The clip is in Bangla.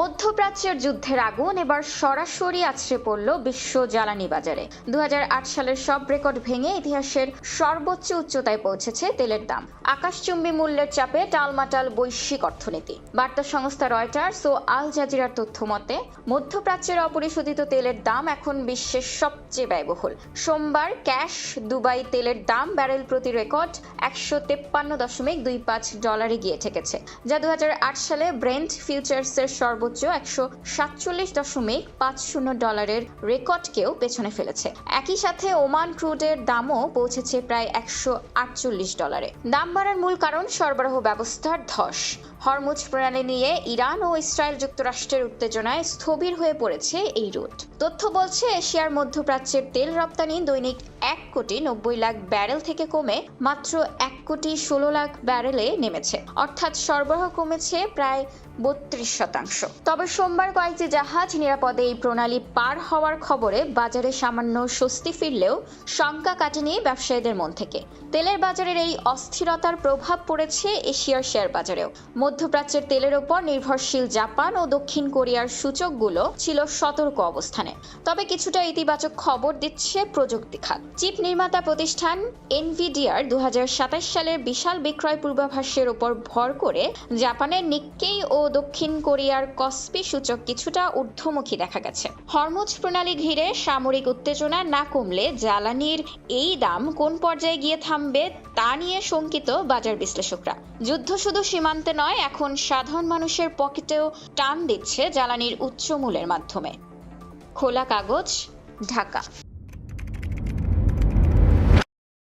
মধ্যপ্রাচ্যের যুদ্ধের আগুন এবার সরাসরি আছড়ে পড়ল বিশ্ব জ্বালানি বাজারে। 2008 সালের সব রেকর্ড ভেঙে ইতিহাসের সর্বোচ্চ উচ্চতায় পৌঁছেছে তেলের দাম। আকাশচুম্বী মূল্যের চাপে টালমাটাল বৈশ্বিক অর্থনীতি। বার্তা সংস্থা রয়টার্স ও আল জাজিরার তথ্য মতে মধ্যপ্রাচ্যের অপরিশোধিত তেলের দাম এখন বিশ্বের সবচেয়ে ব্যয়বহুল। সোমবার ক্যাশ দুবাই তেলের দাম ব্যারেল প্রতি রেকর্ড $153.25 গিয়ে ঠেকেছে, যা 2008 সালে ব্রেন্ট ফিউচার্সের সর্বোচ্চ $147.50 রেকর্ডকেও পেছনে ফেলেছে। একই সাথে ওমান ক্রুডের দামও পৌঁছেছে প্রায় $148। দাম বাড়ার মূল কারণ সরবরাহ ব্যবস্থার ধস। হরমুজ প্রণালী নিয়ে ইরান ও ইসরায়েল যুক্তরাষ্ট্রের উত্তেজনায় স্থবির হয়ে পড়েছে এই রুট। তথ্য বলছে এশিয়ার মধ্যপ্রাচ্যের তেল রপ্তানি দৈনিক 1,90,00,000 ব্যারেল থেকে কমে মাত্র 1,16,00,000 ব্যারেলে নেমেছে, অর্থাৎ সরবরাহ কমেছে প্রায় 32%। তবে সোমবার কয়েকটি জাহাজ নিরাপদে এই প্রণালী পার হওয়ার খবরে বাজারে সামান্য স্বস্তি ফিরলেও শঙ্কা কাটেনি ব্যবসায়ীদের মন থেকে। তেলের বাজারের এই অস্থিরতার প্রভাব পড়েছে এশিয়ার শেয়ার বাজারেও। মধ্যপ্রাচ্যের তেলের ওপর নির্ভরশীল জাপান ও দক্ষিণ কোরিয়ার সূচকগুলো ছিল সতর্ক অবস্থানে। তবে কিছুটা ইতিবাচক খবর দিচ্ছে প্রযুক্তি খাত। চিপ নির্মাতা প্রতিষ্ঠান এনভিডিয়ার 2027 সালের বিশাল বিক্রয় পূর্বাভাসের ওপর ভর করে জাপানের নিক্কেই ও দক্ষিণ কোরিয়ার কসপি সূচক কিছুটা ঊর্ধ্বমুখী দেখা গেছে। হরমুজ প্রণালী ঘিরে সামরিক উত্তেজনা না কমলে জ্বালানির এই দাম কোন পর্যায়ে গিয়ে থামবে তা নিয়ে শঙ্কিত বাজার বিশ্লেষকরা। যুদ্ধ শুধু সীমান্তে নয়, এখন সাধারণ মানুষের পকেটেও টান দিচ্ছে জ্বালানির উচ্চ মূল্যের মাধ্যমে। খোলা কাগজ, ঢাকা।